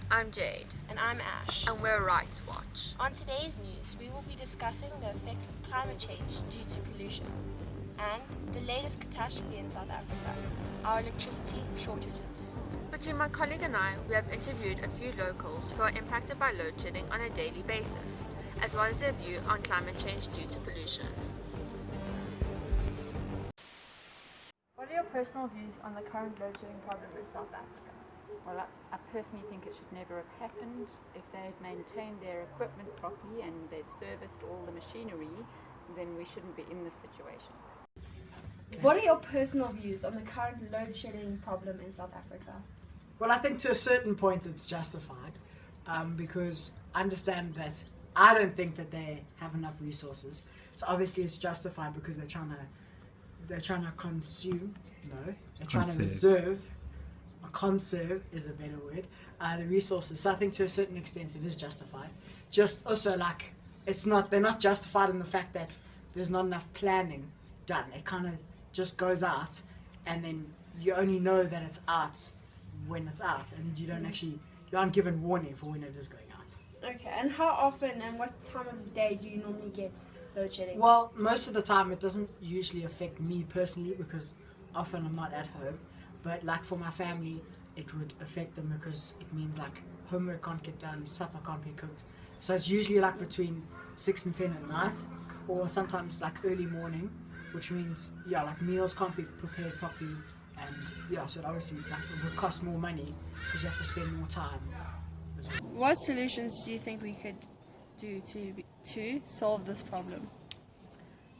I'm Jade. And I'm Ash. And we're Rights Watch. On today's news, we will be discussing the effects of climate change due to pollution and the latest catastrophe in South Africa, our electricity shortages. Between my colleague and I, we have interviewed a few locals who are impacted by load shedding on a daily basis, as well as their view on climate change due to pollution. What are your personal views on the current load shedding problem in South Africa? Well, I personally think it should never have happened. If they had maintained their equipment properly and they'd serviced all the machinery, then we shouldn't be in this situation. What are your personal views on the current load shedding problem in South Africa? Well, I think to a certain point it's justified because I understand that I don't think that they have enough resources. So obviously it's justified because they're trying to consume. No, they're trying to reserve. Conserve is a better word. The resources. So I think to a certain extent it is justified. Just also like they're not justified in the fact that there's not enough planning done. It kind of just goes out, and then you only know that it's out when it's out, and you aren't given warning for when it is going out. Okay, and how often and what time of the day do you normally get load shedding? Well, most of the time it doesn't usually affect me personally because often I'm not at home. But like for my family, it would affect them because it means like homework can't get done, supper can't be cooked. So it's usually like between 6 and 10 at night, or sometimes like early morning, which means like meals can't be prepared properly, and so it obviously it would cost more money because you have to spend more time. What solutions do you think we could do to solve this problem?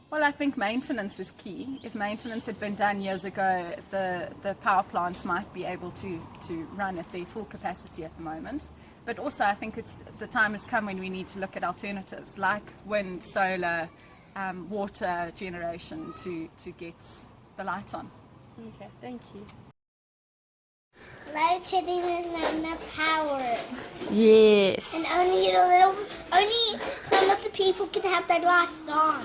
Well, I think maintenance is key. If maintenance had been done years ago, the power plants might be able to run at their full capacity at the moment. But also I think the time has come when we need to look at alternatives like wind, solar, water generation to get the lights on. Okay, thank you. Load shedding is not enough power. Yes. And only some of the people can have their lights on.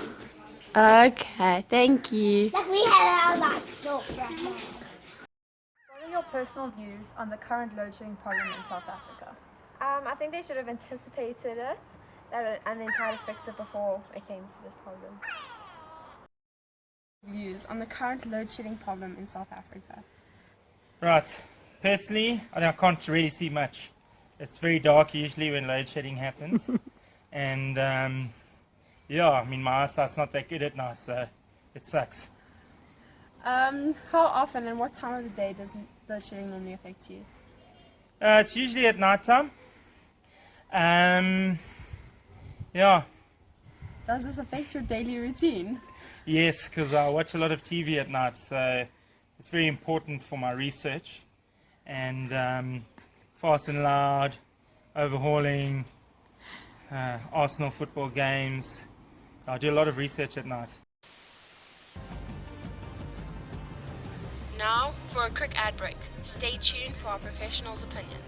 Okay, thank you. Like we have our lights off right now. What are your personal views on the current load shedding problem in South Africa? I think they should have anticipated it and then tried to fix it before it came to this problem. Views on the current load shedding problem in South Africa. Right. Personally, I can't really see much. It's very dark usually when load shedding happens. And my eyesight's not that good at night, so it sucks. How often and what time of the day does load shedding normally affect you? It's usually at night time. Does this affect your daily routine? Yes, because I watch a lot of TV at night, so it's very important for my research. And Fast and Loud, overhauling, Arsenal football games. I do a lot of research at night. Now for a quick ad break. Stay tuned for our professional's opinion.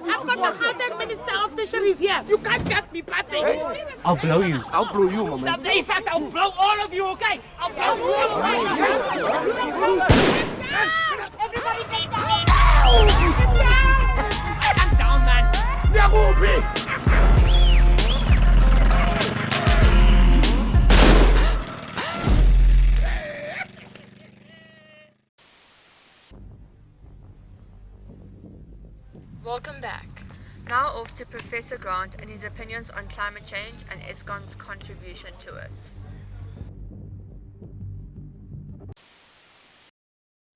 I've got the Gauteng Minister of Fisheries here. You can't just be passing. Hey, I'll blow you. I'll blow you, Mama. In fact, I'll blow all of you, okay? I'll blow you. Everybody get down. Get down. I'm down, man. Welcome back. Now off to Professor Grant and his opinions on climate change and Eskom's contribution to it.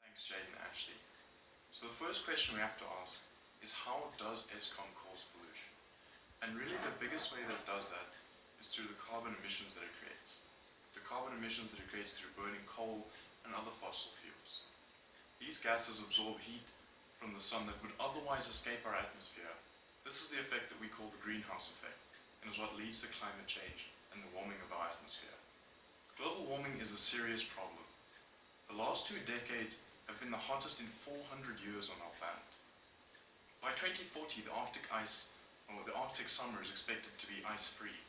Thanks, Jade and Ashley. So the first question we have to ask is, how does Eskom cause pollution? And really the biggest way that it does that is through the carbon emissions that it creates. the carbon emissions that it creates through burning coal and other fossil fuels. These gases absorb heat from the sun that would otherwise escape our atmosphere. This is the effect that we call the greenhouse effect, and is what leads to climate change and the warming of our atmosphere. Global warming is a serious problem. The last 2 decades have been the hottest in 400 years on our planet. By 2040, the Arctic summer is expected to be ice-free,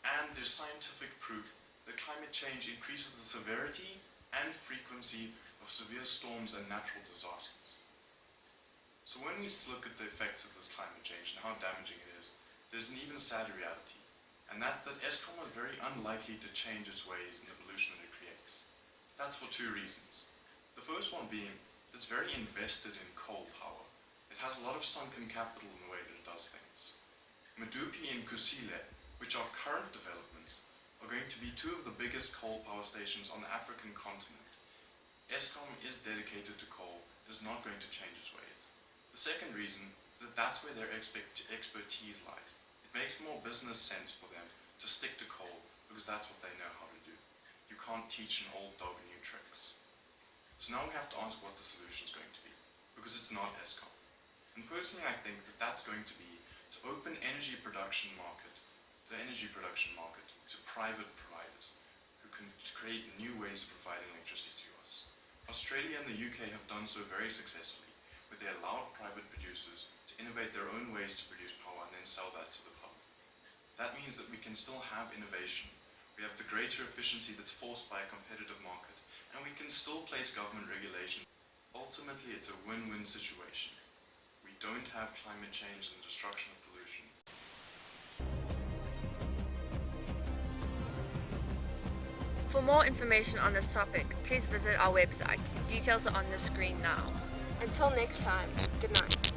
and there's scientific proof that climate change increases the severity and frequency of severe storms and natural disasters. So when we look at the effects of this climate change and how damaging it is, there's an even sadder reality, and that's that Eskom is very unlikely to change its ways in the pollution that it creates. That's for 2 reasons. The first one being that it's very invested in coal power. It has a lot of sunken capital in the way that it does things. Medupi and Kusile, which are current developments, are going to be 2 of the biggest coal power stations on the African continent. Eskom is dedicated to coal and is not going to change its ways. The second reason is that that's where their expertise lies. It makes more business sense for them to stick to coal because that's what they know how to do. You can't teach an old dog new tricks. So now we have to ask what the solution is going to be, because it's not Eskom. And personally I think that that's going to be to open the energy production market to private providers who can create new ways of providing electricity to us. Australia and the UK have done so very successfully, where they allowed private producers to innovate their own ways to produce power and then sell that to the public. That means that we can still have innovation. We have the greater efficiency that's forced by a competitive market, and we can still place government regulation. Ultimately, it's a win-win situation. We don't have climate change and the destruction of pollution. For more information on this topic, please visit our website. Details are on the screen now. Until next time, good night.